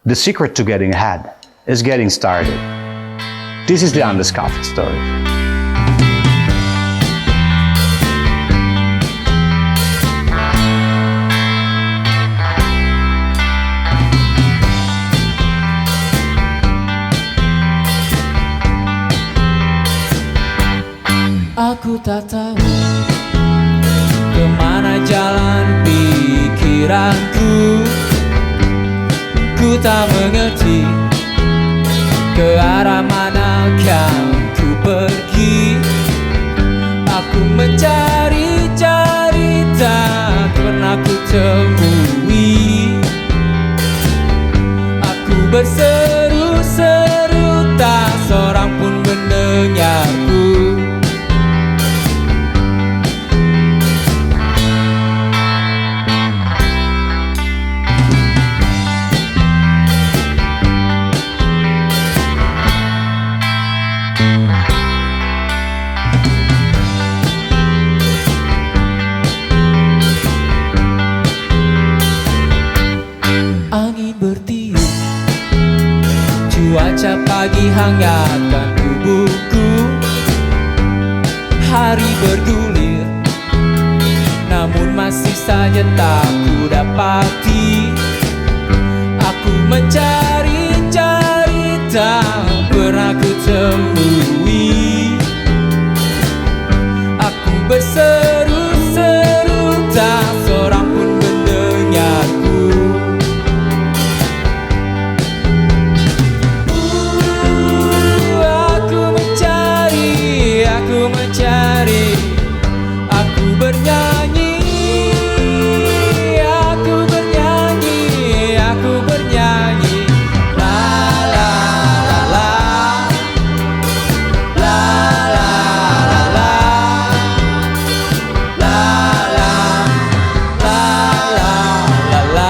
The secret to getting ahead is getting started. This is the undiscovered story. Aku tak tahu kemana jalan pikiranku. Ku tak mengerti ke arah mana yang ku pergi. Aku mencari-cari tak pernah ku temui. Aku berseru-seru tak seorang pun mendengarku. Cuaca pagi hangatkan tubuhku. Hari bergulir, namun masih saja tak ku dapati. Aku mencari-cari tak pernah ku temui. Aku berseru-seru tak seorang pun mendengarku. Aku bernyanyi, aku bernyanyi, aku bernyanyi. La la la la, la la la la, la la la la la.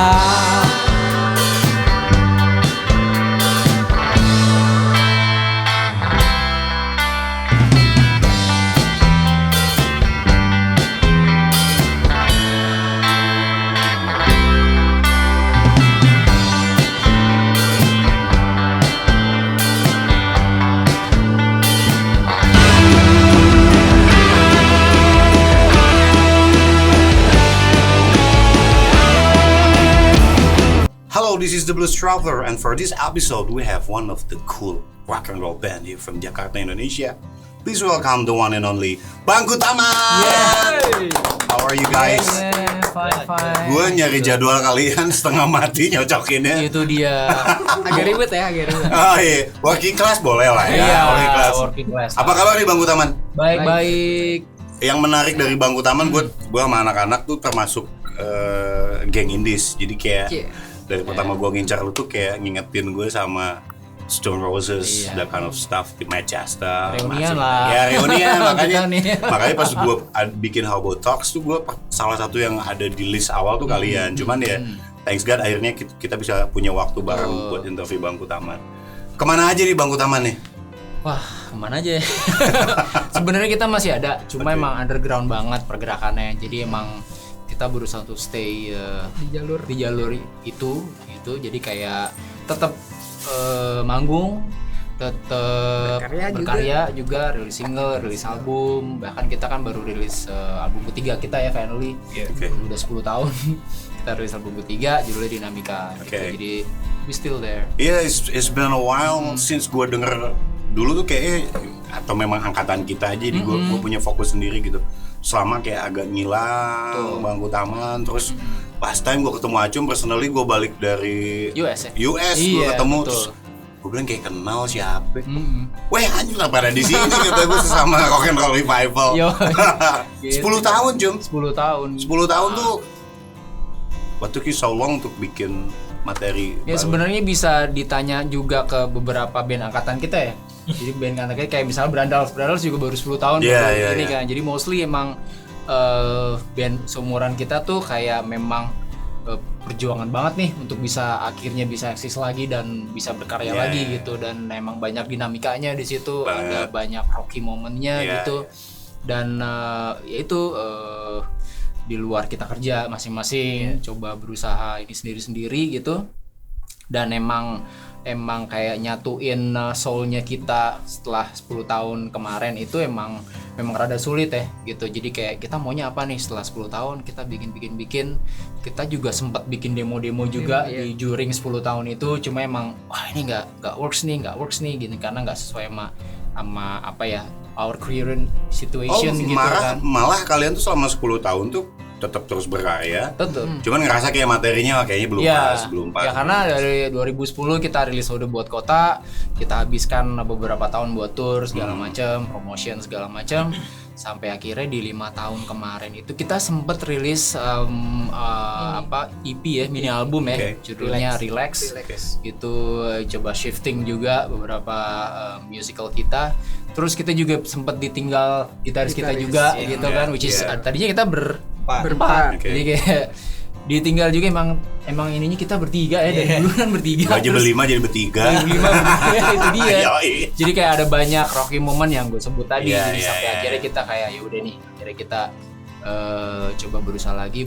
Hello, this is the Blues Traveler, and for this episode, we have one of the cool rock and roll band here from Jakarta, Indonesia. Please welcome the one and only Bangku Taman. Yay! How are you guys? Fine. Gue nyari jadwal kalian setengah mati nyocokinnya. Itu dia. Agak ribet ya, agak ribet. Oh iya, working class boleh lah ya. Iya, working class. Apa kabar nih Bangku Taman? Baik. Yang menarik dari Bangku Taman, gue sama anak-anak tuh termasuk geng indies. Jadi kayak dari pertama gue ngincar lu tuh kayak ngingetin gue sama Stone Roses, that kind of stuff, di Manchester. Reunian lah. Ya reunian, makanya pas gue bikin Hobotalks tuh gue salah satu yang ada di list awal tuh kalian. Cuman ya, thanks God akhirnya kita bisa punya waktu bareng buat interview Bangku Taman. Kemana aja nih Bangku Taman nih? Wah, kemana aja ya? Sebenarnya kita masih ada, cuma emang underground banget pergerakannya. Jadi emang kita berusaha untuk stay di jalur itu. Jadi kayak tetap manggung, tetap berkarya juga, rilis single, rilis album. Bahkan kita kan baru rilis album ketiga kita ya finally. Udah 10 tahun kita rilis album ketiga judulnya Dinamika gitu. Jadi we still there. Yeah, it's been a while since gue denger. Dulu tuh kayak atau memang angkatan kita aja, jadi gue punya fokus sendiri gitu. Selama kayak agak ngilang Bangku Taman, terus last time gue ketemu Acung personally, gue balik dari US gue ketemu, terus gue bilang kayak kenal siapa. Wah anjir lah pada di sini kata gue sesama rock and roll revival. 10 tahun Jum. 10 tahun tuh. What took you so long untuk bikin materi? Ya sebenarnya bisa ditanya juga ke beberapa band angkatan kita ya. Jadi band angkatan kita kayak misalnya Brandals juga baru 10 tahun ini kan. Jadi mostly emang band seumuran kita tuh kayak memang perjuangan banget nih untuk bisa akhirnya bisa eksis lagi dan bisa berkarya lagi gitu, dan emang banyak dinamikanya di situ, ada banyak rocky momennya gitu. Dan yaitu di luar kita kerja masing-masing coba berusaha ini sendiri-sendiri gitu. dan emang kayak nyatuin soulnya kita setelah 10 tahun kemarin itu emang rada sulit ya gitu. Jadi kayak kita maunya apa nih setelah 10 tahun, kita bikin. Kita juga sempat bikin demo juga di during 10 tahun itu, cuma emang wah ini nggak works nih gini, karena nggak sesuai sama apa ya, our current situation gitu kan. Malah kalian tuh selama 10 tahun tuh tetap terus berkarya. Tetep. Cuman ngerasa kayak materinya kayaknya belum pas. Ya karena dari 2010 kita rilis Udah Buat Kota, kita habiskan beberapa tahun buat tour segala macam, promotion segala macam, sampai akhirnya di 5 tahun kemarin itu kita sempet rilis EP ya, mini album ya, judulnya Relax. Itu coba shifting juga beberapa musical kita. Terus kita juga sempet ditinggal gitaris kita juga gitu kan, which is tadinya kita berempat. Jadi kayak ditinggal juga, emang ininya kita bertiga ya, dari dulu kan bertiga. Gaji berlima jadi bertiga. Itu dia. Jadi kayak ada banyak rocky moment yang gue sebut tadi. Jadi sampai akhirnya kita kayak ya udah nih, akhirnya kita coba berusaha lagi,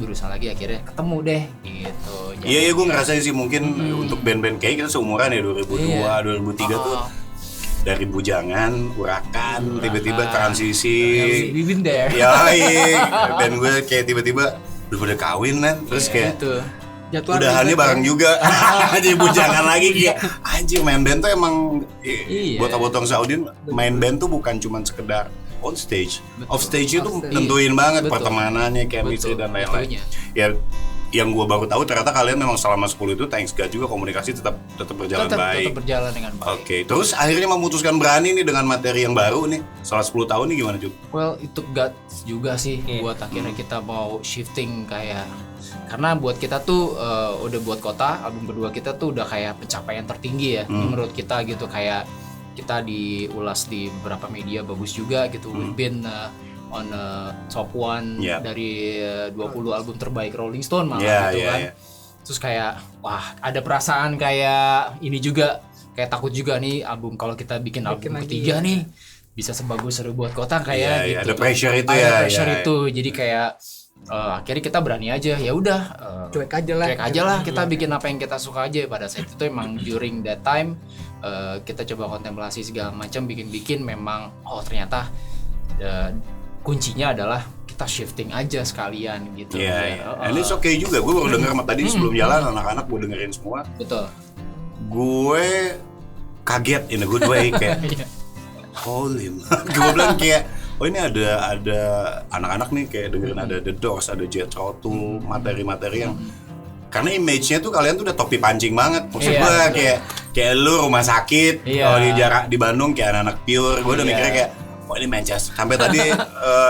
akhirnya ketemu deh gitu. Iya gue ngerasain sih mungkin untuk band-band kayak kita seumuran ya 2002, 2003 tuh. Dari bujangan, urakan, tiba-tiba transisi. We've been there. Band gue kayak tiba-tiba udah pada kawin kan, terus kayak gitu. udahannya bareng juga. Jadi bujangan lagi kayak anjir, main band tuh emang buat Hobotalks Saudi, main band tuh bukan cuma sekedar on stage. Off stage itu nentuin banget pertemanannya, chemistry dan lain-lain. Ya yang gue baru tahu ternyata kalian memang selama 10 itu thanks God juga komunikasi tetap berjalan baik. Tetap berjalan dengan baik. Oke, terus akhirnya memutuskan berani nih dengan materi yang baru nih. Setelah 10 tahun nih gimana, Cuk? Well, itu guts juga sih buat akhirnya kita mau shifting kayak, karena buat kita tuh Udah Buat Kota, album kedua kita tuh udah kayak pencapaian tertinggi ya menurut kita gitu, kayak kita diulas di beberapa media bagus juga gitu. We've been on top 1 dari 20 album terbaik Rolling Stone malah gitu kan. Terus kayak wah, ada perasaan kayak ini juga, kayak takut juga nih album, kalau kita bikin album ketiga nih bisa sebagus Udah Buat Kota kayak gitu. Ada pressure itu itu. Jadi kayak akhirnya kita berani aja, ya udah cuek aja lah kita bikin apa yang kita suka aja. Pada saat itu emang during that time kita coba kontemplasi segala macam, bikin memang ternyata kuncinya adalah kita shifting aja sekalian gitu. Ini oke juga. Gue baru denger tadi sebelum jalan, anak-anak gue dengerin semua. Betul. Gue kaget in a good way kayak holy. Gue bilang kayak ini ada anak-anak nih kayak dengerin ada The Doors, ada Jet Row tuh, materi-materi yang karena image-nya tuh kalian tuh udah topi pancing banget. Maksud gue kayak lu rumah sakit kalau di Bandung kayak anak-anak pure. Gue udah mikirnya kayak wah ini Manchester. Sampai tadi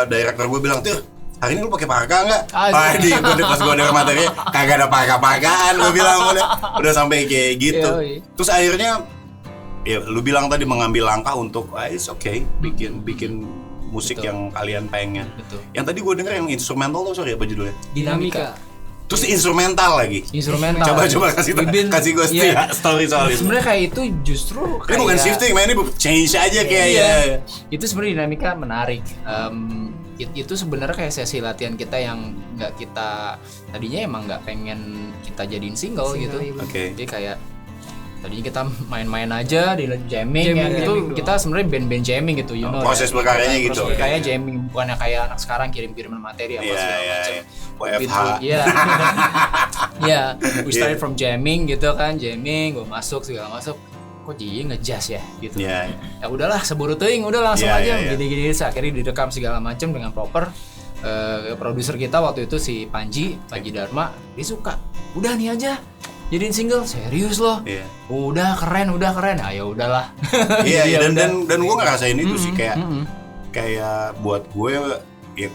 director gue bilang, tuh hari ini lu pakai parka nggak? Pas gue denger materinya kagak ada parka-parkaan. Gue bilang udah sampai kayak gitu. Terus akhirnya ya lu bilang tadi mengambil langkah untuk it's okay, bikin musik yang kalian pengen. Yang tadi gue denger yang instrumental tuh, sorry apa judulnya? Dinamika. Terus instrumental lagi. Coba kasih gue story soal itu. Sebenarnya kayak itu justru ini bukan shifting, ini change aja kayak. Itu sebenarnya dinamika menarik. Itu sebenarnya kayak sesi latihan kita yang nggak kita tadinya emang nggak pengen kita jadiin single gitu. Jadi kayak tadinya kita main-main aja di jamming ya gitu. Kita sebenarnya band-band jamming gitu, proses berkaryanya gitu. Kayak jamming, bukannya kayak anak sekarang kirim-kiriman materi apa segala macam. WFH. We started from jamming gitu kan, gue masuk segala masuk. Kok jadi ngejazz ya gitu. Ya udahlah, seburu teuing, udah langsung aja gini-gini. Akhirnya direkam segala macam dengan proper. Produser kita waktu itu si Panji Dharma, dia suka. Udah nih aja. Jadiin single, serius loh. Udah keren. Ya udahlah. Dan gue ngerasain itu sih kayak buat gue ya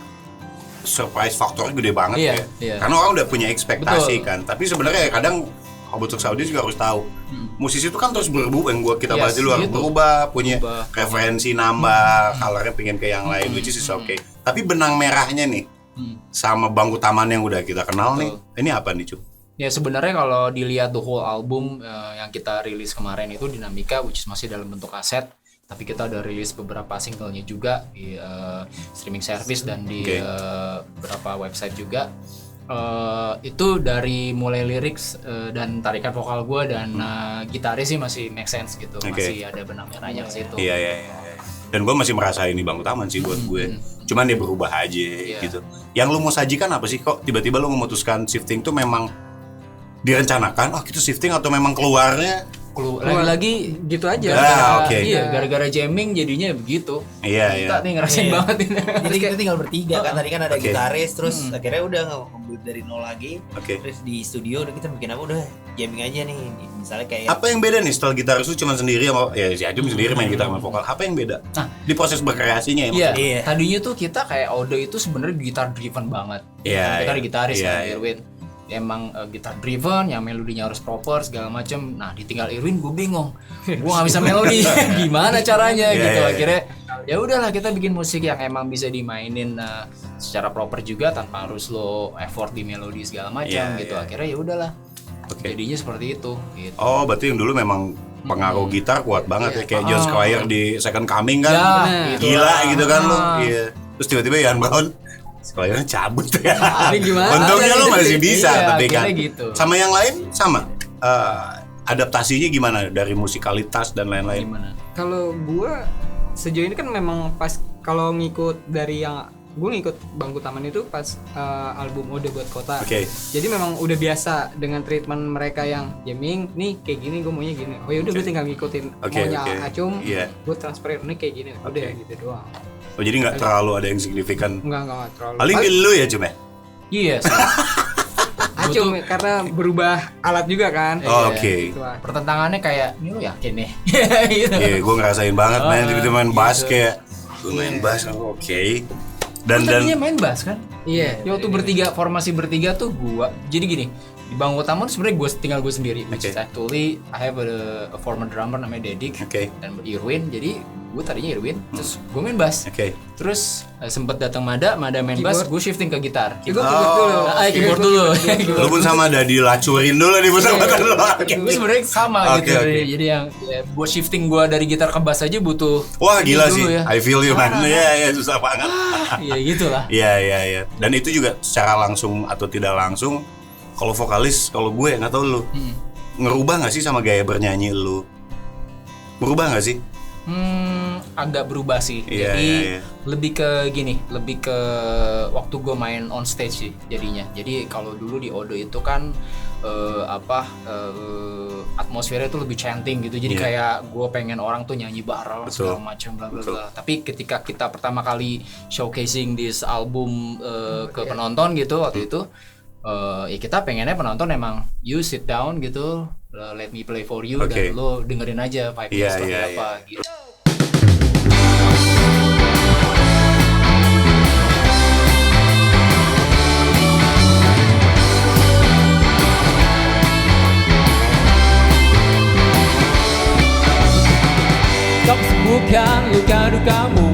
surprise faktornya gede banget ya. Karena orang udah punya ekspektasi kan. Tapi sebenarnya kadang Hobotalks Saudi juga harus tahu. Musisi itu kan terus berubah, yang kita bahas dulu harus berubah, punya referensi nambah, colornya pengen ke yang lain, which is okay. Tapi benang merahnya nih sama Bangku Taman yang udah kita kenal nih, ini apa nih, Cuk? Ya sebenarnya kalau dilihat the whole album yang kita rilis kemarin itu Dinamika, which is masih dalam bentuk kaset. Tapi kita udah rilis beberapa singlenya juga di streaming service dan di beberapa website juga. Itu dari mulai lyrics dan tarikan vokal gue dan gitaris sih masih make sense gitu, masih ada benang merahnya ke situ. Iya. Dan gue masih merasain di Bangku Taman sih buat gue. Cuman dia berubah aja gitu. Yang lu mau sajikan apa sih, kok tiba-tiba lu memutuskan shifting tuh memang direncanakan? Kita shifting atau memang keluarnya? Lagi gitu aja. Iya, gara-gara jamming jadinya begitu. Iya. Kita nih ngerasain banget ini. Jadi kita tinggal bertiga kan, tadi kan ada gitaris, terus akhirnya udah nge-build dari nol lagi. Terus di studio udah kita bikin apa, udah jamming aja nih. Misalnya kayak apa yang beda nih setelah gitaris itu cuma sendiri sama si Ajum sendiri main gitar sama vokal? Apa yang beda? Di proses berkreasinya ya. Iya. Tadinya tuh kita kayak Odo itu sebenarnya gitar driven banget. Kita di gitaris Irwin. Emang gitar driven, yang melodinya harus proper segala macem. Nah, ditinggal Irwin, gue bingung, gue nggak bisa melodi, gimana caranya gitu. Akhirnya ya udahlah, kita bikin musik yang emang bisa dimainin secara proper juga tanpa harus lo effort di melodi segala macam gitu. Akhirnya ya udahlah, jadinya seperti itu. Gitu. Oh, berarti yang dulu memang pengaruh gitar kuat banget ya, kayak John Squire di Second Coming kan, gila gitu kan lo. Iya. Terus tiba-tiba Ian Brown sekolahnya cabut ya. Untungnya lo masih bisa, tapi kan gitu. Sama yang lain sama. Adaptasinya gimana dari musikalitas dan lain-lain? Kalau gue sejauh ini kan memang pas kalau ngikut dari yang gue ngikut Bangku Taman itu pas album Ode Buat Kota. Jadi memang udah biasa dengan treatment mereka yang jamming, nih kayak gini gue maunya gini. Oh ya udah gue tinggal ngikutin maunya Acung, gue transferin nih kayak gini. Udah gitu doang. Oh, jadi nggak terlalu ada yang signifikan? Enggak terlalu. Paling lu ya cuma? Iya. Acung karena berubah alat juga kan. Oke. Pertentangannya kayak, ini lu yakin nih? Iya, gue ngerasain banget main tiba-tiba main bass kayak gue main bass, Dan tadinya main bass kan? Iya. Ya waktu formasi bertiga tuh gua. Jadi gini, di Bangku Taman sebenarnya tinggal gue sendiri. Which is actually I have a former drummer namanya Dedik dan Irwin. Jadi gue tadinya Irwin, terus gue main bass. Terus sempet datang Mada main bass, gue shifting ke gitar. Keyboard dulu. Lu pun sama ada dilacurin dulu nih bersama-sama lu. Gue sebenarnya sama gitu. Jadi yang gue shifting gue dari gitar ke bass aja butuh. Wah gila sih, ya. I feel you man. Iya susah banget. Iya gitulah. Iya. Dan itu juga secara langsung atau tidak langsung, kalau vokalis, kalau gue nggak tahu lu, ngerubah nggak sih sama gaya bernyanyi lu? Berubah nggak sih? Agak berubah sih. Jadi lebih ke waktu gue main on stage sih jadinya. Jadi kalau dulu di Odo itu kan atmosfernya tuh lebih chanting gitu. Jadi kayak gue pengen orang tuh nyanyi bareng segala macam bla bla bla. Tapi ketika kita pertama kali showcasing this album ke penonton gitu waktu itu, ya kita pengennya penonton emang you sit down gitu, let me play for you dan lo dengerin aja vibe-nya seperti apa gitu. Kau sembuhkan luka dukamu,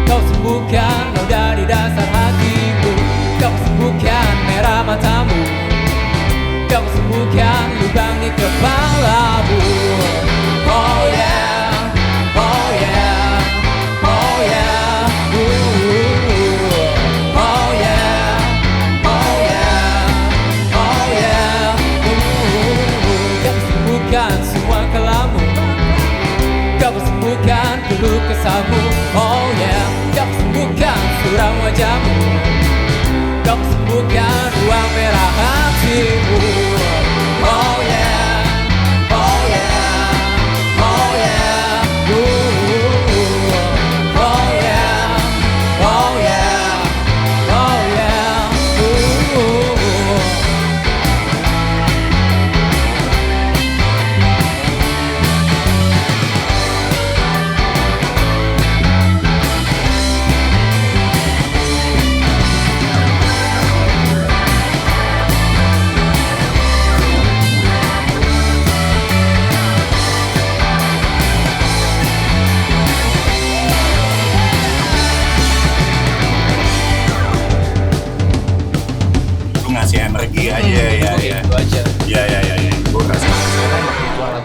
kau sembuhkan noda di dasar hatimu, kau sembuhkan merah matamu, kau sembuhkan lubang di kepalamu. Oh yeah, oh yeah, oh yeah, oh yeah, oh yeah, oh yeah, kau sembuhkan semua kelamu, kau sembuhkan keluh kesahmu. Oh yeah, kau sembuhkan suram wajahmu, kau sembuhkan ruang merah hatimu. Oh yeah, oh yeah, oh yeah, oh yeah, oh yeah, oh yeah,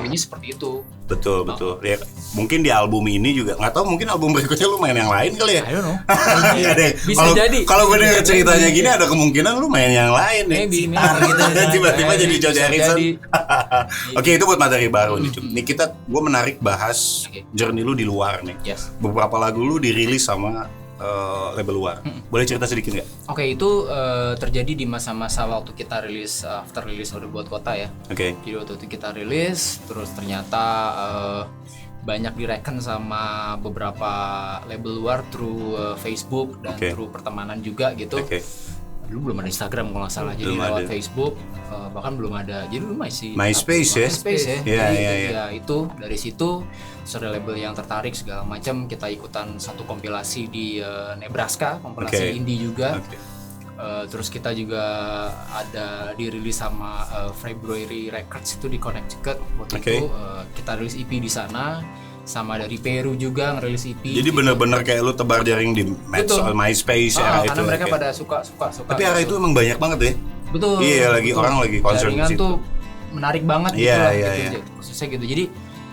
filosofinya seperti itu. Betul. Ya, mungkin di album ini juga nggak tahu, mungkin album berikutnya lu main yang lain kali ya. I don't know. Nggak deh. Bisa jadi. Kalau gue denger ceritanya gini ada kemungkinan lu main yang lain nih. Maybe. Tiba-tiba jadi George Bisa Harrison. jadi. Oke, itu buat materi baru nih. Nih gue menarik bahas journey lu di luar nih. Yes. Beberapa lagu lu dirilis sama label luar. Boleh cerita sedikit nggak? Oke, itu terjadi di masa-masa waktu kita rilis after rilis Udah Buat Kota ya. Oke. Jadi waktu itu kita rilis, terus ternyata banyak direken sama beberapa label luar through Facebook dan through pertemanan juga gitu. Dulu belum ada Instagram kalau nggak salah, jadi lewat Facebook, bahkan belum ada. Jadi dulu masih MySpace ya. Iya. Itu dari situ ada label yang tertarik segala macam, kita ikutan satu kompilasi di Nebraska, kompilasi indie juga. Terus kita juga ada dirilis sama February Records itu di Connecticut waktu itu. Kita rilis EP di sana, sama dari Peru juga ngerilis EP. Jadi bener-bener kayak lu tebar jaring di MySpace era itu. Karena mereka pada suka. Tapi era itu emang banyak banget ya. Betul. Iya, orang lagi concern jaringan di situ. tuh menarik banget gitu lah. Khususnya gitu. Jadi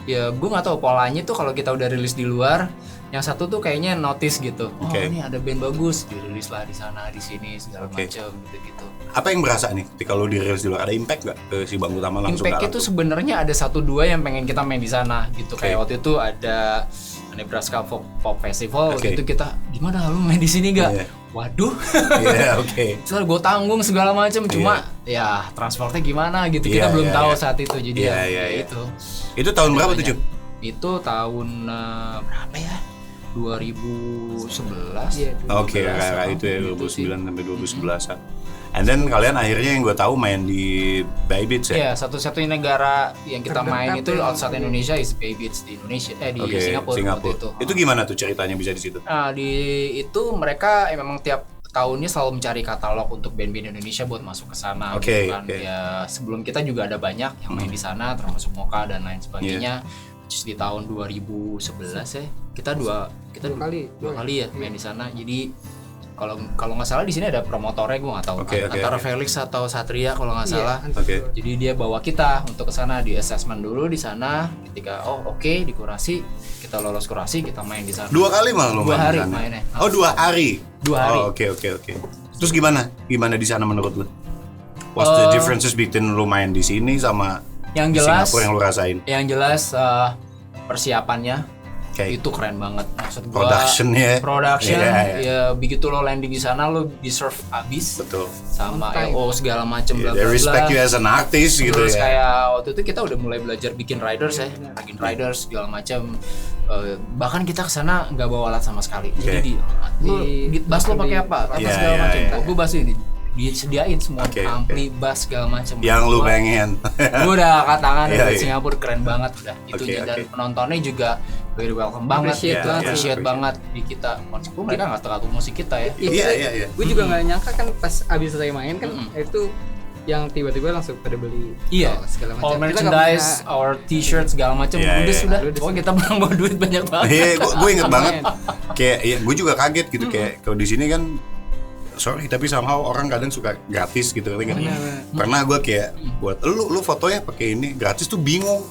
ya gue nggak tahu polanya tuh kalau kita udah rilis di luar, yang satu tuh kayaknya notice gitu. Oh ini ada band bagus, dirilis lah di sana, di sini segala macam gitu. Apa yang berasa nih ketika lu dirilis di luar? Ada impact nggak ke si Bangku Taman langsung? Impact itu sebenarnya ada 1-2 yang pengen kita main di sana gitu. Kayak waktu itu ada Nebraska Pop Festival, waktu itu kita gimana lu main di sini nggak? Waduh, soalnya gue tanggung segala macam, cuma ya transportnya gimana gitu kita belum tahu saat itu, jadi itu. Itu tahun berapa tuh, Cuk? Itu tahun berapa ya? 2011. Oke, itu ya 2009 sampai 2011-an. And then kalian akhirnya yang gue tahu main di Bay Beach ya? Iya, satu-satunya negara yang kita main itu outside Indonesia is Bay Beach di Indonesia, di Singapura. Itu gimana tuh ceritanya bisa di situ? Nah, itu mereka memang tiap tahunnya selalu mencari katalog untuk band-band Indonesia buat masuk ke sana gitu kan. Ya, sebelum kita juga ada banyak yang main di sana, termasuk Moka dan lain sebagainya. Terus di tahun 2011 ya, kita dua kali ya main di sana. Jadi kalau nggak salah di sini ada promotornya, gue nggak tahu antara Felix atau Satria kalau nggak salah. Jadi dia bawa kita untuk ke sana, di assessment dulu di sana. Ketika dikurasi, kita lolos kurasi, kita main di sana. 2 kali malah lu main di sana. Mainnya. 2 hari. 2 hari. Oke. Terus gimana di sana menurut lu? What's the differences between lu main di sini sama yang di jelas, Singapura yang lu rasain? Yang jelas persiapannya itu keren banget, maksud gua. Production ya begitu lo landing di sana lo deserve abis. Betul. Sama LO segala macem bla bla bla. They respect you as an artist gitu ya. Terus kayak waktu itu kita udah mulai belajar bikin riders bikin riders segala macem. Bahkan kita kesana nggak bawa alat sama sekali. Jadi di bass lo pakai apa? Segala macem. Gue bass ini disediain semua, ampli, bass segala macam. Yang lu pengen. Gue udah angkat tangan dari Singapura, keren banget udah. Itu dan penontonnya juga very welcome banget, appreciate banget di kita. Maksud gue mereka nggak terlalu musik kita ya. Iya. Gue juga nggak nyangka kan pas abis selesai main kan itu yang tiba-tiba langsung pada beli segala macam. All merchandise, our t-shirt segala macam. Sudah. Pokoknya kita bawa duit banyak banget. Iya, gue inget banget. Kayak gue juga kaget gitu kayak kalau di sini kan. Sorry, tapi somehow orang kadang suka gratis gitu kan. Pernah gue kayak buat lu fotonya pakai ini gratis tuh bingung.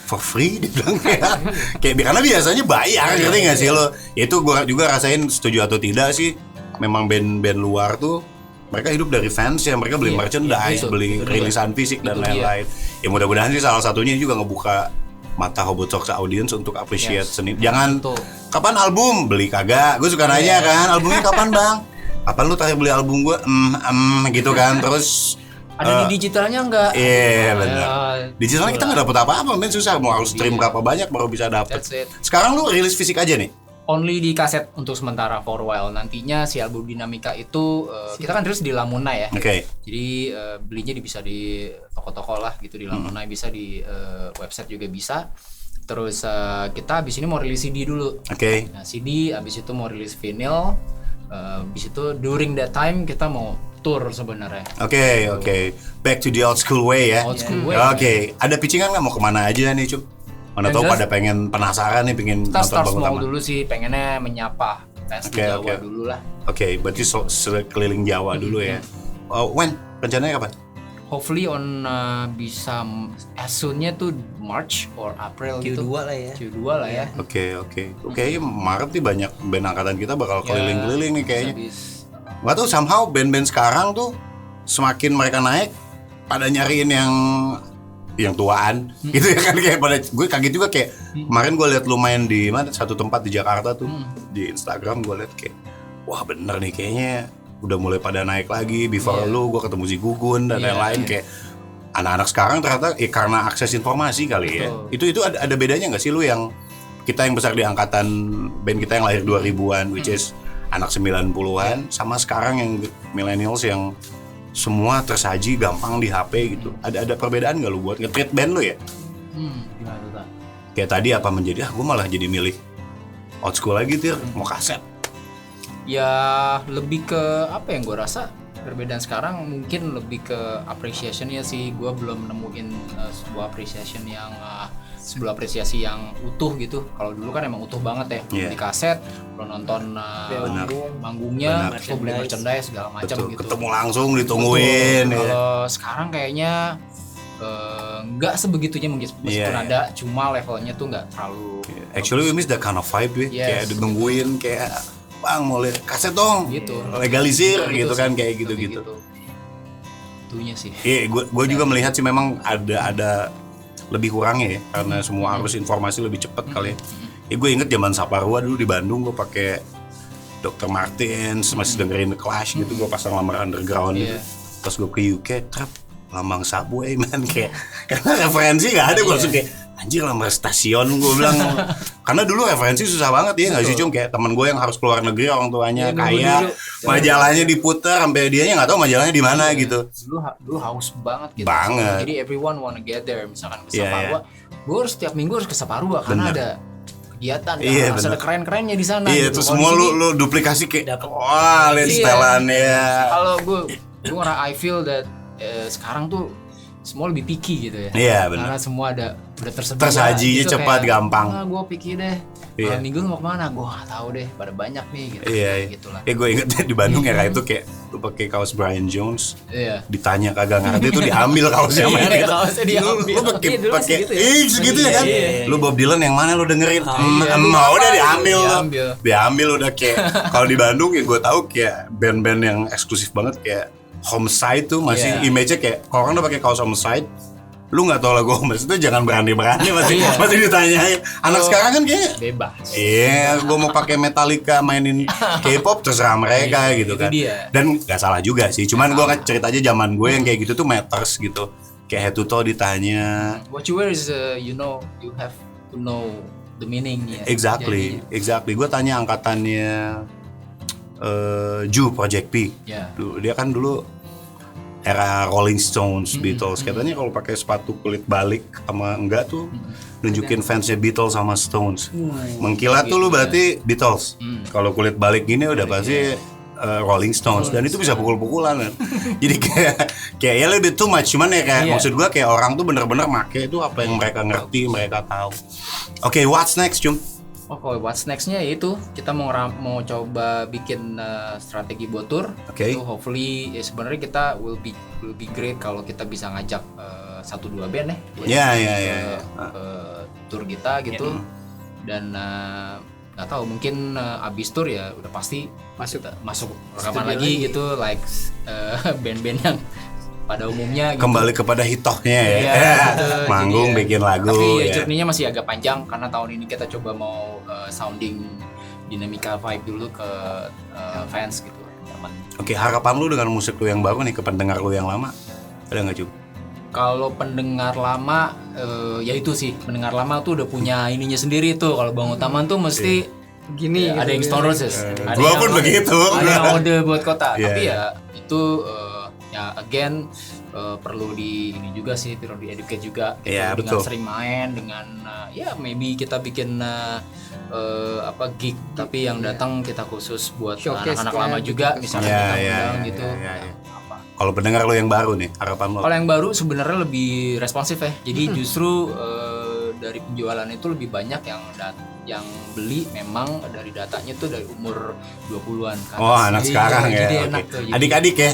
For free dibilang kayak karena biasanya bayar, ngerti nggak sih lo? Itu gue juga rasain, setuju atau tidak sih. Memang band-band luar tuh mereka hidup dari fans ya, mereka beli merchandise, beli rilisan fisik dan lain-lain. Ya mudah-mudahan sih salah satunya juga ngebuka mata Hobotalks audience untuk appreciate seni. Jangan kapan album beli kagak. Gue suka nanya kan, albumnya kapan bang? Apa lu terakhir beli album gue? Gitu kan. Terus ada di digitalnya enggak? Iya benar. Digitalnya kita nggak dapet apa-apa, men, susah. Mau harus stream berapa banyak baru bisa dapet. Sekarang lu rilis fisik aja nih? Only di kaset untuk sementara for a while. Nantinya si album Dinamika itu kita kan rilis di Lamuna ya. Jadi belinya bisa di toko-toko lah gitu di Lamuna, bisa di website juga bisa. Terus kita abis ini mau rilis CD dulu. Nah, CD abis itu mau rilis vinyl. Abis itu during that time kita mau tour sebenarnya. Oke. Back to the old school way ya. Way. Ada pitchingan nggak mau kemana aja nih, Cup? Mana tahu pada pengen penasaran nih, pengen kita nonton start Bangku small Taman. dulu sih, pengennya menyapa fans di Jawa dulu lah. Berarti keliling Jawa dulu ya. When? Rencananya kapan? hopefully on bisa as soon-nya tuh March or April gitu. Q2 lah ya. Q2 lah ya. Oke, Maret nih banyak band angkatan kita bakal keliling-keliling nih kayaknya. Habis, Nggak tahu somehow band-band sekarang tuh semakin mereka naik pada nyariin yang tuaan gitu ya kan, kayak pada gue kaget juga kayak kemarin gue liat lu main di mana satu tempat di Jakarta tuh di Instagram, gue liat kayak wah bener nih kayaknya udah mulai pada naik lagi. Before lu gue ketemu si Gugun dan lain-lain kayak anak-anak sekarang ternyata karena akses informasi kali ya. Itu ada bedanya nggak sih lu yang kita yang besar di angkatan band kita yang lahir 2000-an which is anak 90-an sama sekarang yang millennials yang semua tersaji gampang di HP gitu. Ada perbedaan nggak lu buat nge-treat band lu ya? Gimana tuh, Tak? Kayak tadi apa menjadi gue malah jadi milih old school lagi Tir, mau kaset. Ya lebih ke apa yang gue rasa perbedaan sekarang mungkin lebih ke appreciation-nya sih. Gue belum nemuin sebuah apresiasi yang utuh gitu. Kalau dulu kan emang utuh banget ya, di kaset, lo nonton manggungnya, lo beli merchandise segala macam gitu. Ketemu langsung ditungguin. Kalau sekarang kayaknya nggak sebegitunya meskipun ada, cuma levelnya tuh nggak terlalu. Actually we miss that kind of vibe ya, kayak ditungguin kayak bang mau lihat kaset dong, gitu. Legalisir gitu kan, kayak gitu-gitu. Itunya sih. Iya, gue juga melihat sih memang ada lebih kurangnya ya, karena semua arus informasi lebih cepat kali ya. Gue inget zaman Saparua dulu di Bandung, gue pakai Dr. Martens, masih dengerin The Clash gitu, gue pasang lamar underground gitu. Pas gue ke UK, trap lambang Subway man, kayak karena referensi nggak ada, gue langsung kayak anjir lamar stasiun, gue bilang. Karena dulu referensi susah banget ya nggak sih Cung, kayak teman gue yang harus keluar negeri, orang tuanya kaya, majalahnya diputer sampai dianya nggak tahu majalahnya di mana gitu. Dulu haus banget gitu. Banget. Jadi everyone wanna get there, misalkan ke Saparua, gue harus setiap minggu harus ke Saparua karena ada kegiatan, harus ada keren-kerennya di sana. Iya, gitu. terus semua lu duplikasi kayak wah lihat setelannya. Kalau gue I feel that sekarang tuh semua lebih picky gitu ya. Iya benar. Karena semua udah tersedia. Tersajinya gitu, cepat, kayak, gampang. Gue picky deh. Malam minggu mau kemana? Gue nggak tahu deh. Pada banyak nih. Gitu. Iya. Gitulah. Gue inget di Bandung ya kayak itu kayak lu pakai kaos Brian Jones. Iya. Ditanya kagak ngerti itu diambil kaosnya. Kaosnya diambil. Lu pakai segitu ya kan? Iya. Lu Bob Dylan yang mana lu dengerin? Mau udah diambil udah kayak. Kalau di Bandung ya gue tahu kayak band-band yang eksklusif banget kayak Homicide tuh masih image-nya kayak kalau orang udah pakai kaos Homicide, lu nggak tahu lagu Homicide itu jangan berani masih ditanyain. Anak sekarang kan kayak bebas. Iya, gue mau pakai Metallica mainin K-pop terserah mereka gitu kan. Dan nggak salah juga sih. Cuman gue kan cerita aja zaman gue yang kayak gitu tuh matters gitu. Kayak head to toe ditanya. What you wear is you have to know the meaning ya. Exactly. Gue tanya angkatannya Ju Project P. Dia kan dulu era Rolling Stones, Beatles. Katanya kalau pakai sepatu kulit balik sama enggak tuh nunjukin fansnya Beatles sama Stones. Mengkilat tuh lu berarti Beatles. Kalau kulit balik gini udah pasti Rolling Stones. Dan itu bisa pukul-pukulan kan. Jadi kayak ya lebih too much. Cuman ya kayak maksud gua kayak orang tuh bener-bener make itu apa yang mereka ngerti, mereka tahu. Oke, what's next, Cum? Kalau what's next-nya yaitu kita mau coba bikin strategi buat tour. Itu hopefully sebenarnya kita will be great kalau kita bisa ngajak 1-2 band ya. Tour kita gitu. Dan nggak tahu mungkin abis tour ya udah pasti masuk rekaman lagi gitu like band-band yang pada umumnya gitu. Kembali kepada hitohnya ya. Manggung bikin lagu. Tapi journey-nya masih agak panjang karena tahun ini kita coba mau sounding dinamika vibe dulu ke fans gitu, teman. Oke, harapan lu dengan musik lu yang baru nih ke pendengar lu yang lama ada nggak, Cuk? Kalau pendengar lama ya itu sih, pendengar lama tuh udah punya ininya sendiri tuh. Kalau Bang Taman tuh mesti gini ada yang Stone Roses, gua pun begitu. Ada yang Ode buat Kota. Tapi ya itu ya again perlu ini juga sih, perlu di educate juga gitu, dengan sering main dengan maybe kita bikin gig tapi yang datang kita khusus buat anak-anak lama juga misalnya kita undang gitu. Kalau pendengar lo yang baru nih harapan lo? Kalau yang baru sebenarnya lebih responsif ya, jadi justru dari penjualan itu lebih banyak yang beli memang dari datanya tuh dari umur 20-an kan. Oh, anak sekarang ya. Jadi Okay. enak tuh. Jadi, Adik-adik ya.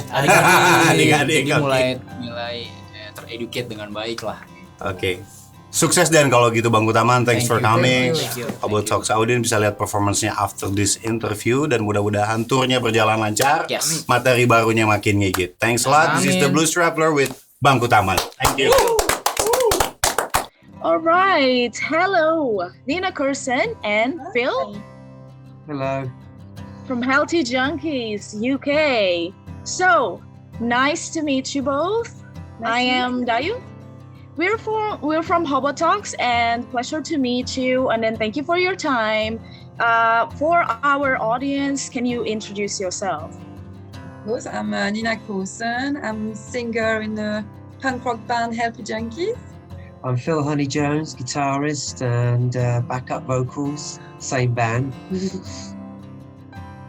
adik-adik. Jadi okay. mulai tereducate dengan baik lah. Oke. Sukses dan kalau gitu Bangku Taman, thanks for coming. Hobotalks audience bisa lihat performance-nya after this interview dan mudah-mudahan turnya berjalan lancar. Yes. Materi barunya makin ngigit. Thanks a lot. This is the Blues Traveler with Bangku Taman. Thank you. All right. Hello, Nina Curson and Phil Hello. from Healthy Junkies, UK. So, nice to meet you both. I am Dayu. We're from Hobotalks and pleasure to meet you. And then thank you for your time. For our audience, can you introduce yourself? Of course, I'm Nina Coulson. I'm singer in the punk rock band Healthy Junkies. I'm Phil Honey-Jones, guitarist and backup vocals, same band.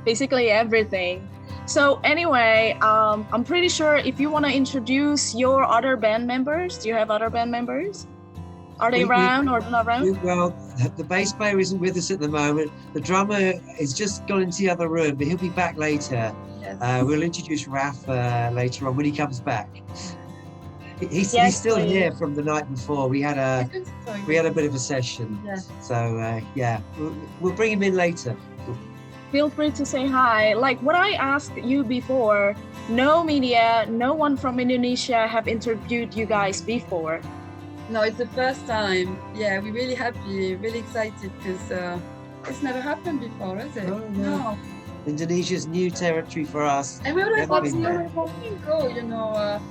Basically everything. So anyway, I'm pretty sure if you want to introduce your other band members, do you have other band members? Are they around or not around? Well, the bass player isn't with us at the moment. The drummer has just gone into the other room, but he'll be back later. Yes. We'll introduce Raf later on when he comes back. He's still please. here from the night before. We had a bit of a session. Yes. So we'll bring him in later. Feel free to say hi. Like what I asked you before, no media, no one from Indonesia have interviewed you guys before. No, it's the first time. Yeah, we're really happy, really excited because it's never happened before, has it? No. Indonesia's new territory for us. And we were Never hoping been there. go,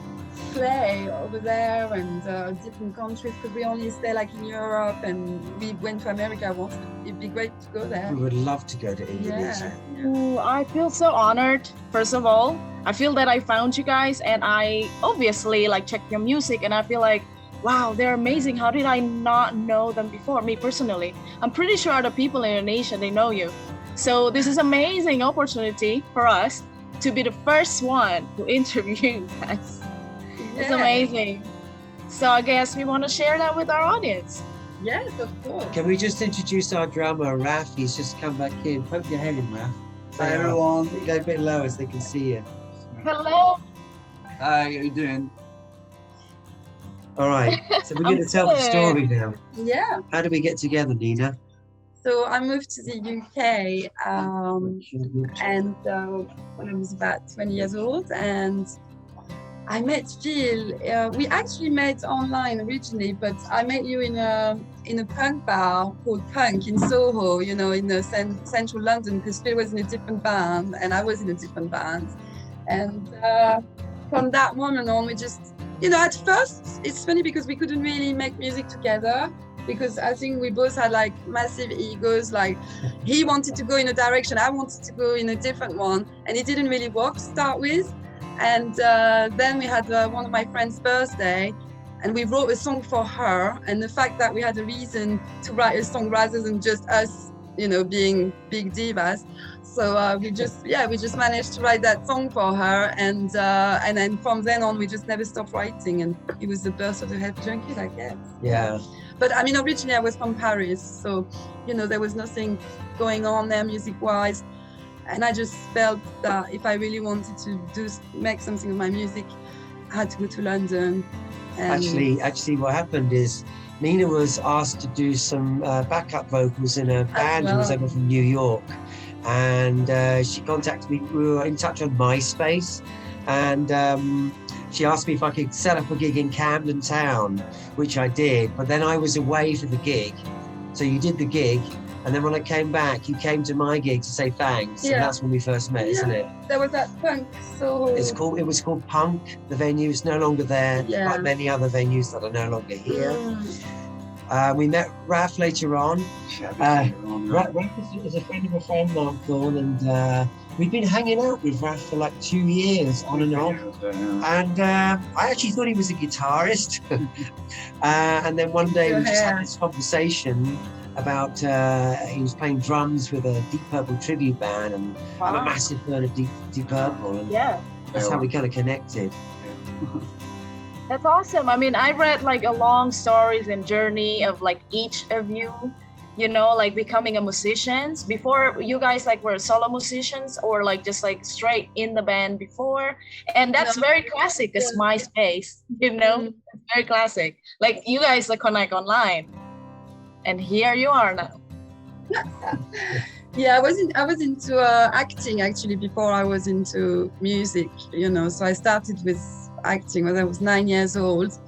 play over there and different countries because we only stay like in Europe and we went to America once. It'd be great to go there. We would love to go to Indonesia. Yeah. Ooh, I feel so honored. First of all, I feel that I found you guys and I obviously like checked your music and I feel like, wow, they're amazing. How did I not know them before? Me personally, I'm pretty sure other people in Indonesia, they know you. So this is amazing opportunity for us to be the first one to interview you guys. It's amazing. So I guess we want to share that with our audience. Yes, of course. Can we just introduce our drummer, Raf? He's just come back in. Poke your head in, Raf. Hi everyone. Go a bit lower so they can see you. Hello. Hi, how you doing? All right. So we're going to tell the story now. Yeah. How did we get together, Nina? So I moved to the UK and when I was about 20 years old and I met Phil. We actually met online originally, but I met you in a punk bar called Punk in Soho, in the central London, because Phil was in a different band and I was in a different band. And from that moment on, we just, at first, it's funny because we couldn't really make music together because I think we both had like massive egos. Like he wanted to go in a direction, I wanted to go in a different one, and it didn't really work to start with. And then we had one of my friend's birthday and we wrote a song for her. And the fact that we had a reason to write a song rather than just us, being big divas. So we just managed to write that song for her. And then from then on, we just never stopped writing. And it was the birth of the Healthy Junkies, I guess. Yeah. But I mean, originally I was from Paris. So, there was nothing going on there music-wise. And I just felt that if I really wanted to make something of my music, I had to go to London. And Actually, what happened is Nina was asked to do some backup vocals in a band who was over from New York. And she contacted me. We were in touch on MySpace. And she asked me if I could set up a gig in Camden Town, which I did. But then I was away for the gig. So you did the gig. And then when I came back, you came to my gig to say thanks, and that's when we first met, isn't it? There was that Punk. So it was called Punk. The venue is no longer there, like many other venues that are no longer here. We met Raf later on. Raf is a friend of a friend, Mark Thorne, and we've been hanging out with Raf for like 2 years, on and off. And I actually thought he was a guitarist. And then one day we just had this conversation about he was playing drums with a Deep Purple tribute band, and I'm a massive fan of Deep Purple, and that's how we kind of connected. That's awesome. I mean, I read like a long stories and journey of like each of you, you know, like becoming a musicians before you guys like were solo musicians or like just like straight in the band before. And that's very classic as MySpace, you know, it's very classic. Like you guys like connect online and here you are now. Yeah, I was into acting actually before I was into music, you know. So I started with acting when I was 9 years old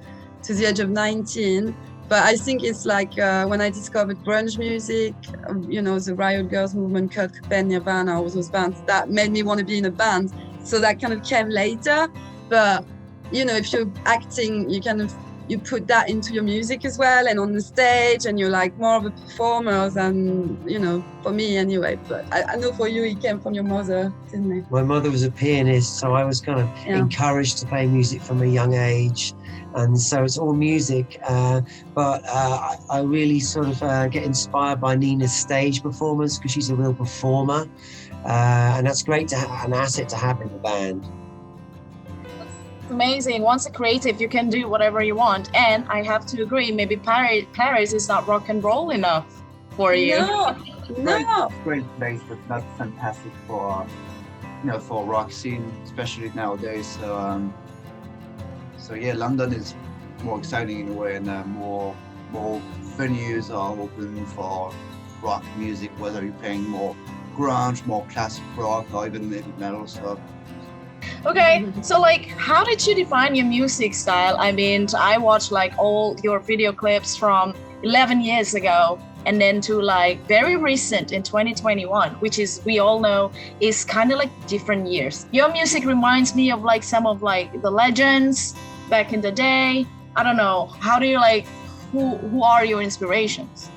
to the age of 19. But I think it's like when I discovered grunge music, you know, the Riot Girls movement, Kurt Cobain, Nirvana, all those bands, that made me want to be in a band. So that kind of came later. But, you know, if you're acting, you put that into your music as well and on the stage, and you're like more of a performer than, you know, for me anyway. But I know for you, it came from your mother, didn't it? My mother was a pianist, so I was kind of encouraged to play music from a young age. And so it's all music, but I really sort of get inspired by Nina's stage performance because she's a real performer. And that's great to have, an asset to have in the band. Amazing. Once a creative, you can do whatever you want. And I have to agree, maybe Paris is not rock and roll enough for you. No. Great place, but not fantastic for, you know, for rock scene, especially nowadays. So yeah, London is more exciting in a way, and more venues are open for rock music, whether you're playing more grunge, more classic rock, or even heavy metal stuff. Okay, so like, how did you define your music style? I mean, I watched like all your video clips from 11 years ago and then to like very recent in 2021, which is, we all know, is kind of like different years. Your music reminds me of like some of like the legends back in the day. I don't know, how do you like, who are your inspirations?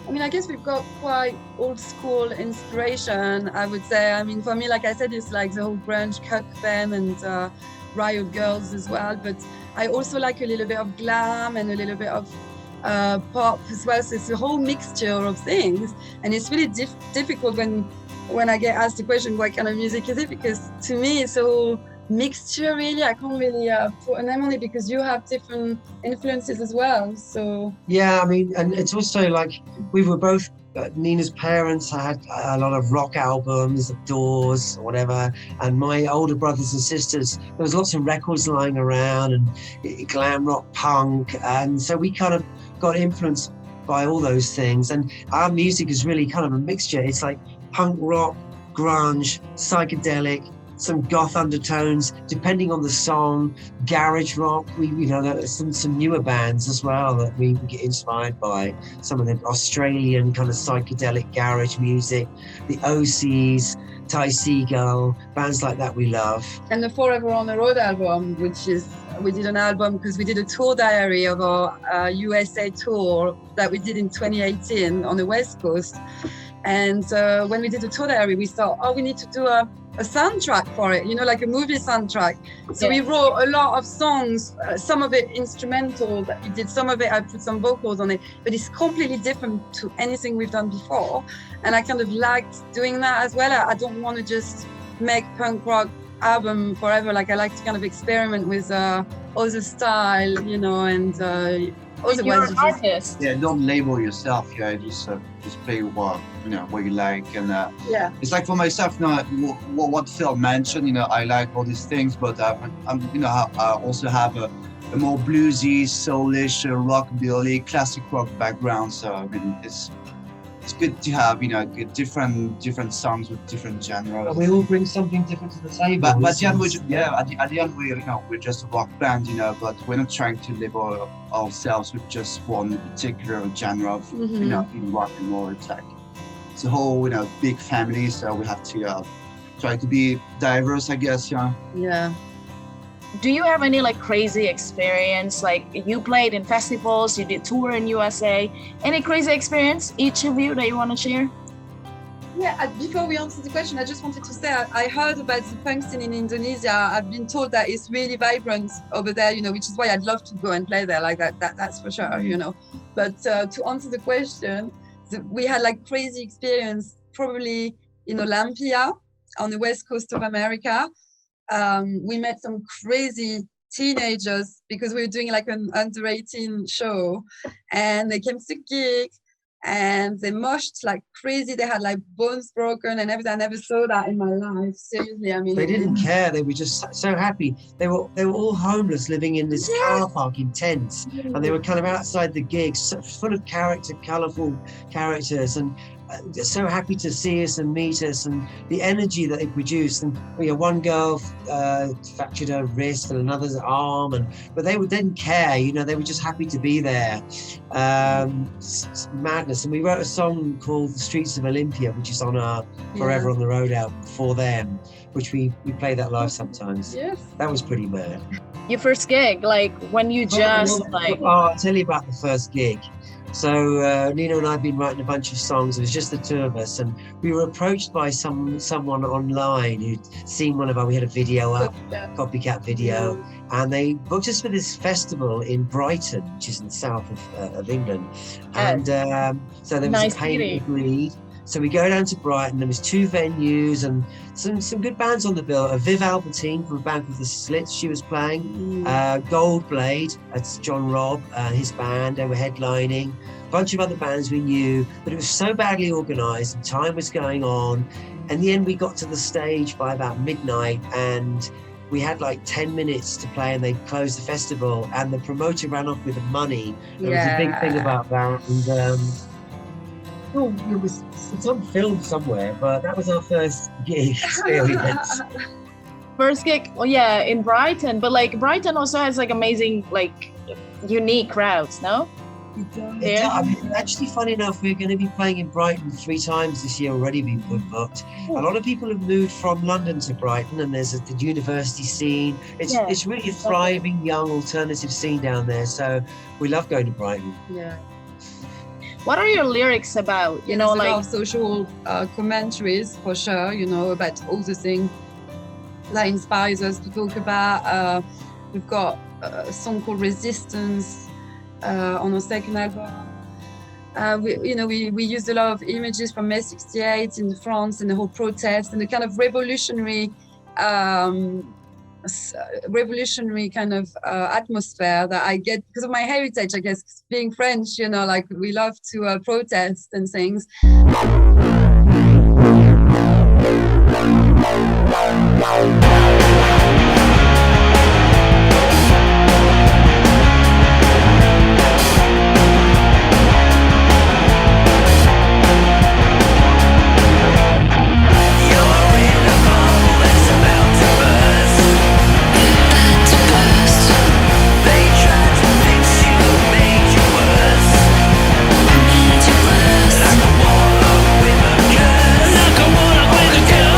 I mean, I guess we've got quite old school inspiration, I would say. I mean, for me, like I said, it's like the whole grunge, Kurt Cobain and Riot Girls as well. But I also like a little bit of glam and a little bit of pop as well. So it's a whole mixture of things. And it's really difficult when I get asked the question, what kind of music is it? Because to me, it's a whole mixture, really. I can't really put a name on it because you have different influences as well. So yeah, I mean, and it's also like we were both Nina's parents had a lot of rock albums, The Doors, or whatever, and my older brothers and sisters, there was lots of records lying around and glam rock, punk, and so we kind of got influenced by all those things. And our music is really kind of a mixture. It's like punk rock, grunge, psychedelic, some goth undertones, depending on the song, garage rock. We, you know, there's some newer bands as well that we get inspired by. Some of the Australian kind of psychedelic garage music, the OCs, Ty Segall, bands like that we love. And the Forever on the Road album, which is, we did an album because we did a tour diary of our USA tour that we did in 2018 on the West Coast. And when we did the tour diary, we thought, oh, we need to do a soundtrack for it, you know, like a movie soundtrack. So we wrote a lot of songs, some of it instrumental that we did, some of it I put some vocals on it, but it's completely different to anything we've done before. And I kind of liked doing that as well. I don't want to just make punk rock album forever. Like I like to kind of experiment with other style, you know, and you're an artist. Yeah, don't label yourself. Yeah, just play what you like, and it's like for myself. You know, what Phil mentioned. You know, I like all these things, but I also have a more bluesy, soulish, rockabilly, classic rock background. So I mean, it's good to have different songs with different genres. And we all bring something different to the table. But at the end we're just a rock band, you know. But we're not trying to label ourselves with just one particular genre of in rock and roll. It's a whole big family, so we have to try to be diverse, I guess. Yeah. Do you have any like crazy experience? Like you played in festivals, you did tour in USA. Any crazy experience, each of you, that you want to share? Yeah, before we answer the question, I just wanted to say I heard about the punk scene in Indonesia. I've been told that it's really vibrant over there, you know, which is why I'd love to go and play there, like that's for sure, you know. But to answer the question, we had like crazy experience probably in Olympia on the west coast of America. We met some crazy teenagers because we were doing like an under 18 show, and they came to gig and they moshed like crazy. They had like bones broken and everything. I never saw that in my life. Seriously, I mean, they didn't care. They were just so happy. They were all homeless, living in this car park in tents, and they were kind of outside the gigs, so full of colourful characters, and so happy to see us and meet us, and the energy that they produced. And one girl fractured her wrist and another's arm, but they didn't care. They were just happy to be there. Madness. And we wrote a song called "The Streets of Olympia," which is on our Forever on the Road album for them, which we play that live sometimes. Yes, that was pretty mad. Your first gig, like when you just I'll tell you about the first gig. So Nino and I have been writing a bunch of songs. It was just the two of us, and we were approached by someone online who'd seen we had a video up, copycat video, and they booked us for this festival in Brighton, which is in the south of England. And so there was a payment agreed. So we go down to Brighton. There was 2 venues and some good bands on the bill. Viv Albertine from a band called The Slits, she was playing. Gold Blade, that's John Robb, his band, they were headlining. A bunch of other bands we knew, but it was so badly organised and time was going on. In the end, we got to the stage by about midnight, and we had like 10 minutes to play, and they closed the festival, and the promoter ran off with the money. There was a big thing about that. And it's on film somewhere, but that was our first gig experience. First gig, in Brighton, but like Brighton also has like amazing, like unique crowds, no? Yeah. I mean, actually, funny enough, we're going to be playing in Brighton 3 times this year already. We've booked. A lot of people have moved from London to Brighton, and there's the university scene. It's really a thriving young alternative scene down there. So we love going to Brighton. Yeah. What are your lyrics about? There's a lot of social commentaries for sure. About all the things that inspires us to talk about. We've got a song called "Resistance" on our second album. We used a lot of images from May 68 in France and the whole protest and the kind of revolutionary kind of atmosphere that I get because of my heritage, I guess, being French, like we love to protest and things. Like a warlock with a gun.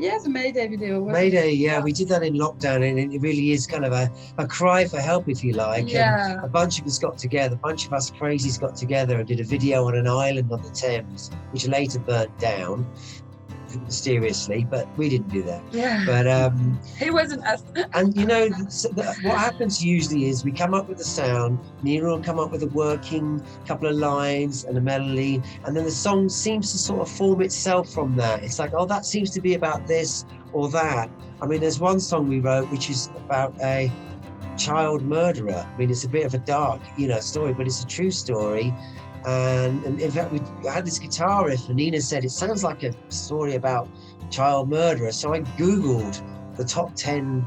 Yeah, the Mayday video. Mayday, yeah, we did that in lockdown, and it really is kind of a cry for help, if you like. Yeah. And a bunch of us got together, a bunch of us crazies got together and did a video on an island on the Thames, which later burnt down mysteriously, but we didn't do that. Yeah. But he wasn't us. And you know, what happens usually is we come up with the sound, Nina will come up with a working couple of lines and a melody, and then the song seems to sort of form itself from that. It's like, oh, that seems to be about this or that. I mean, there's one song we wrote which is about a child murderer. I mean, it's a bit of a dark, story, but it's a true story. And in fact, we had this guitar riff, and Nina said, it sounds like a story about child murderer. So I Googled the top 10,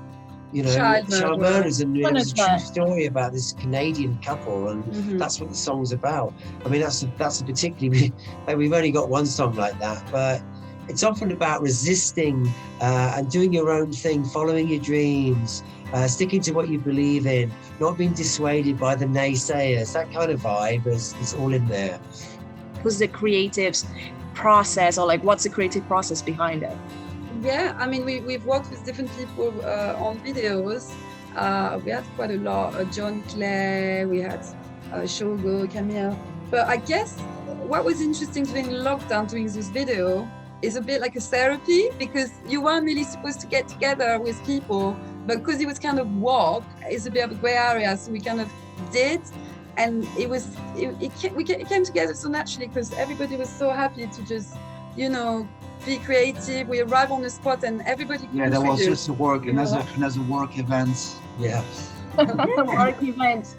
child murderers, and it was a true story about this Canadian couple, and that's what the song's about. I mean, that's a particularly, we've only got one song like that, but it's often about resisting and doing your own thing, following your dreams, sticking to what you believe in, not being dissuaded by the naysayers. That kind of vibe is all in there. Who's the creative's process, or like what's the creative process behind it? Yeah, I mean, we've worked with different people on videos. We had quite a lot. John Clay, we had Shogo, Camille. But I guess what was interesting during lockdown doing this video is a bit like a therapy, because you weren't really supposed to get together with people, but because it was kind of work, it's a bit of a grey area, so we kind of did, and it came together so naturally because everybody was so happy to just, be creative. We arrived on the spot and everybody. Yeah, that was just a work, another work event. Yeah. Work event.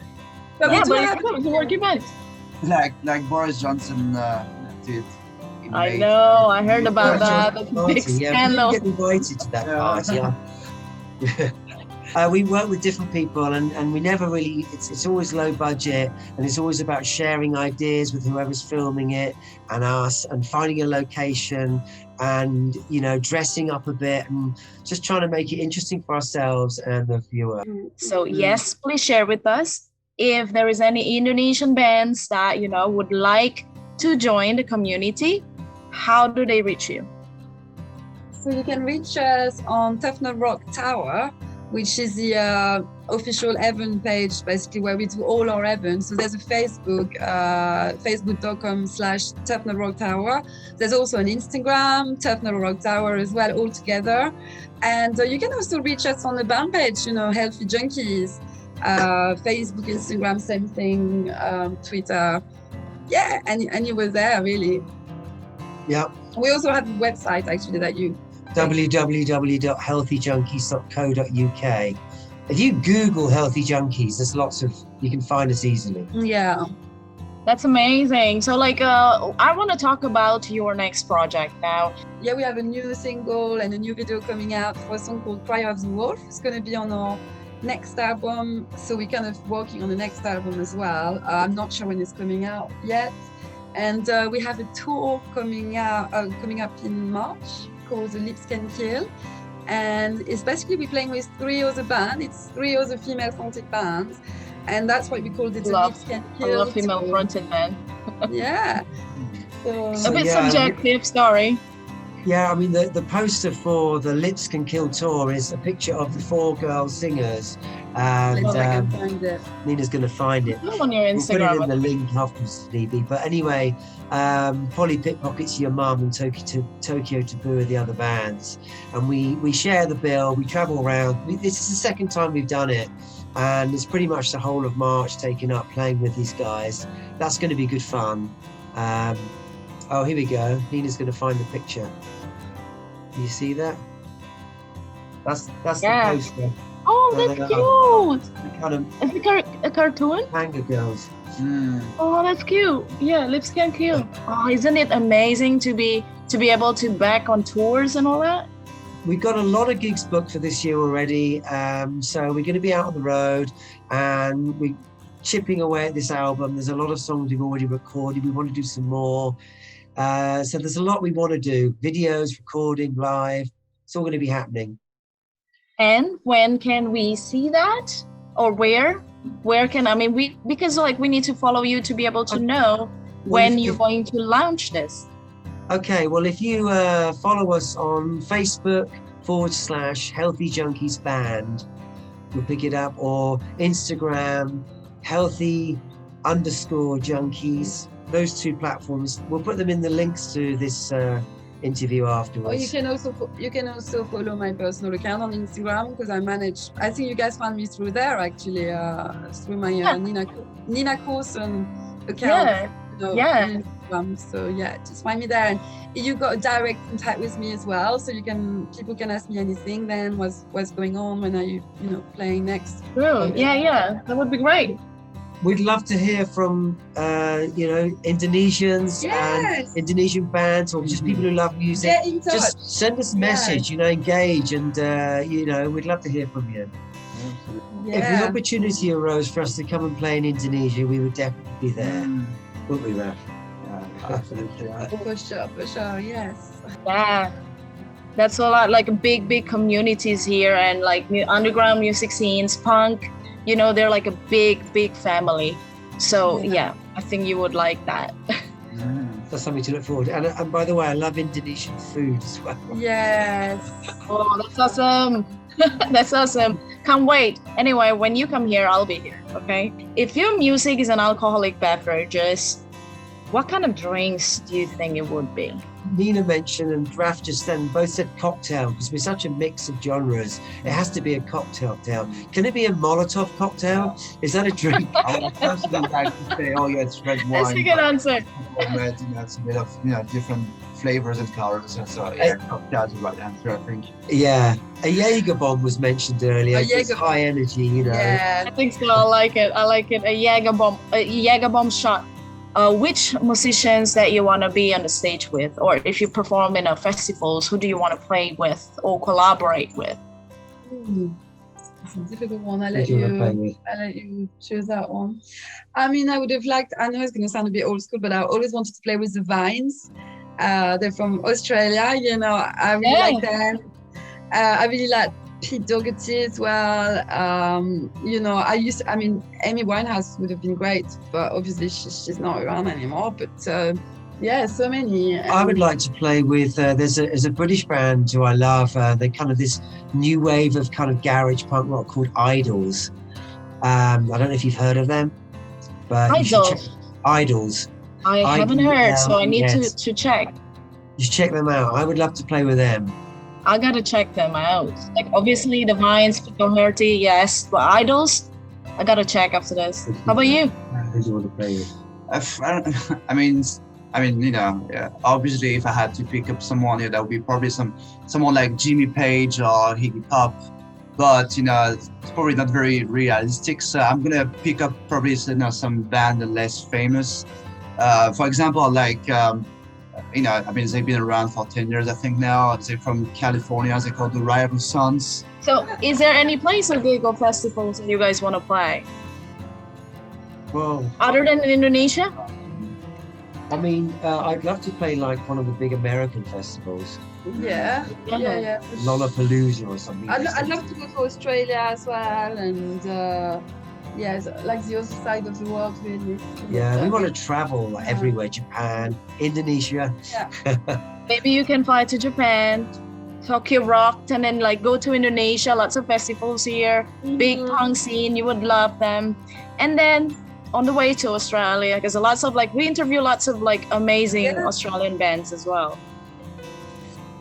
But yeah, but it's a work event. Like Boris Johnson did. I know. I heard about that. That's a big scandal. We get invited to that party. We work with different people, and we never really. It's always low budget, and it's always about sharing ideas with whoever's filming it and us, and finding a location, and dressing up a bit, and just trying to make it interesting for ourselves and the viewer. So yes, please share with us if there is any Indonesian bands that would like to join the community. How do they reach you? So you can reach us on Tufner Rock Tower, which is the official event page, basically, where we do all our events. So there's a Facebook, facebook.com/Tufner Rock Tower. There's also an Instagram, Tufner Rock Tower as well, all together. And you can also reach us on the band page, Healthy Junkies, Facebook, Instagram, same thing, Twitter. Yeah, and you were there, really. Yeah. We also have a website, actually, that you... www.healthyjunkies.co.uk. If you Google Healthy Junkies, there's you can find us easily. Yeah. That's amazing. So I want to talk about your next project now. Yeah, we have a new single and a new video coming out for a song called Cry of the Wolf. It's going to be on our next album. So we're kind of working on the next album as well. I'm not sure when it's coming out yet. And we have a tour coming up in March called The Lips Can Kill. And it's basically we're playing with 3 other bands. It's 3 other female fronted bands. And that's why we called it The Lips Can Kill. I love female fronted band. Yeah. So, a bit subjective, sorry. Yeah, I mean, the poster for the Lips Can Kill tour is a picture of the 4 girl singers. And Nina's going to find it. On your Instagram. We'll put it in the link afterwards, DB. But anyway, Polly Pickpocket's Your Mum and Tokyo Taboo are the other bands. And we share the bill, we travel around. This is the second time we've done it. And it's pretty much the whole of March taken up playing with these guys. That's going to be good fun. Oh, here we go. Nina's going to find the picture. You see that? That's the poster. Oh, that's cute. Kind of is it a cartoon? Manga girls. Oh, that's cute. Yeah, Lips Can Kill. Oh, isn't it amazing to be able to back on tours and all that? We've got a lot of gigs booked for this year already. So we're going to be out on the road, and we're chipping away at this album. There's a lot of songs we've already recorded. We want to do some more. So there's a lot we want to do. Videos, recording, live. It's all going to be happening. And when can we see that? Or where? Because we need to follow you to be able to know when you're going to launch this. Okay, well, if you follow us on Facebook /Healthy Junkies Band, we'll pick it up, or Instagram, healthy_junkies. Those two platforms, we'll put them in the links to this interview afterwards. Or you can also follow my personal account on Instagram, because I think you guys found me through there actually, through my Nina Corson account. Instagram. So yeah, just find me there, and you got a direct contact with me as well, so people can ask me anything. Then what's going on, when are you playing next? True. Yeah, that would be great. We'd love to hear from Indonesians and Indonesian bands, or just people who love music. Get in touch. Just send us a message, engage, and we'd love to hear from you. Yeah. If the opportunity arose for us to come and play in Indonesia, we would definitely be there, wouldn't we, Raf? Absolutely. For sure, yes. Yeah. That's a lot, like big communities here, and like underground music scenes, punk, they're like a big family. So yeah, I think you would like that. That's something to look forward to. And by the way, I love Indonesian food as well. Yes. Oh, that's awesome. That's awesome. Can't wait. Anyway, when you come here, I'll be here, okay? If your music is an alcoholic beverages, what kind of drinks do you think it would be? Nina mentioned, and Raf just then both said cocktail, because we're such a mix of genres. It has to be a cocktail. Can it be a Molotov cocktail? Is that a drink? I would personally like to say, it's red wine. That's a good answer. Red, it's a bit of different flavors and colors, and so cocktail's the right answer, I think. Yeah, a Jaeger bomb was mentioned earlier. It's high energy, Yeah, I think so. I like it. A Jaeger bomb shot. Which musicians that you want to be on the stage with, or if you perform in festivals, who do you want to play with or collaborate with? It's a difficult one. I'll let you choose that one. I mean, I would have liked, I know it's going to sound a bit old school, but I always wanted to play with the Vines. They're from Australia, I really like them. I really like Pete Doherty as well. Amy Winehouse would have been great, but obviously she's not around anymore. But so many. I would like to play with, there's a British band who I love. They're kind of this new wave of kind of garage punk rock called Idols. I don't know if you've heard of them, but Idols. I haven't heard, so I need to check. You should check them out. I would love to play with them. I gotta check them out. Like obviously the Vines, Doherty, yes, but Idols, I gotta check after this. How about you? Who do you want to play with? Obviously, if I had to pick up someone, that would be probably someone like Jimmy Page or Iggy Pop. But it's probably not very realistic. So I'm gonna pick up probably some band less famous. For example, like they've been around for 10 years, I think now. They're from California. They're called the Rival Sons. So, is there any place or gig or festivals that you guys want to play? Well, other than in Indonesia? I'd love to play like one of the big American festivals. Yeah. Lollapalooza or something. I'd love to go to Australia as well, and like the other side of the world, really. Yeah, we want to travel everywhere. Japan, Indonesia. Yeah. Maybe you can fly to Japan, Tokyo Rock, and then like go to Indonesia. Lots of festivals here, big punk scene. You would love them. And then on the way to Australia, because we interview lots of like amazing Australian bands as well.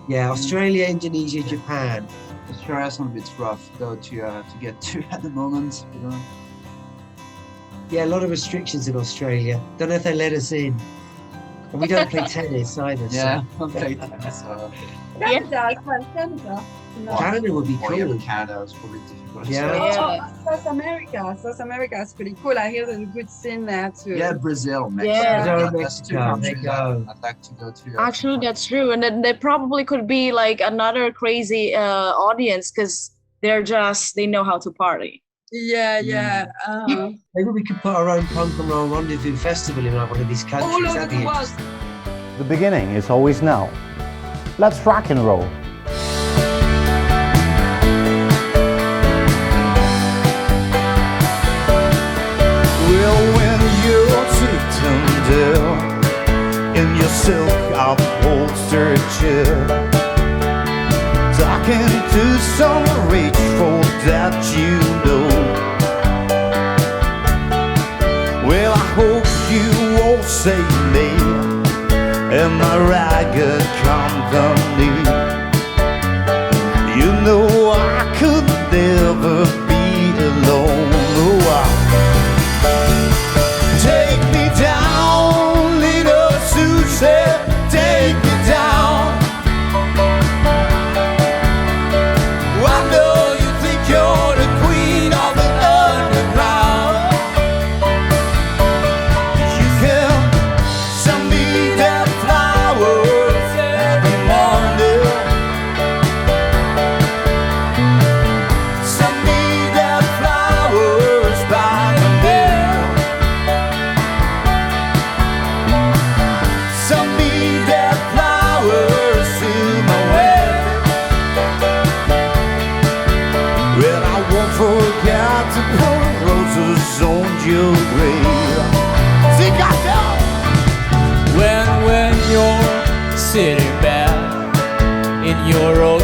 Yeah, Australia, Indonesia, Japan. Australia's a bit rough though to get to at the moment. Yeah, a lot of restrictions in Australia. Don't know if they let us in. And we don't play tennis either. Yeah, so. don't play tennis. Canada. Canada would be cool. Yeah, Canada is probably difficult. South America is pretty cool. I hear there's a good scene there too. Yeah, Brazil, Mexico. Yeah. Mexico. I'd like to go to. Actually, that's true. And then they probably could be like another crazy audience, because they know how to party. Yeah. Maybe we could put our own punk and roll rendezvous festival in one of these countries. All over the world. The beginning is always now. Let's rock and roll. Well, when you're sitting there in your silk upholstered chair, talking to some rich folk that you know. Well, I hope you won't say me in my ragged company. You know I could never be alone. Oh, take me down, little Susie, take me down. I know you think you're the queen of the underground. You can send me that flowers every morning. Send me that flowers by the mail. Send me that flowers to my wedding. Well, I won't forget to put roses on your grave. Sing out now. When you're sitting back in your own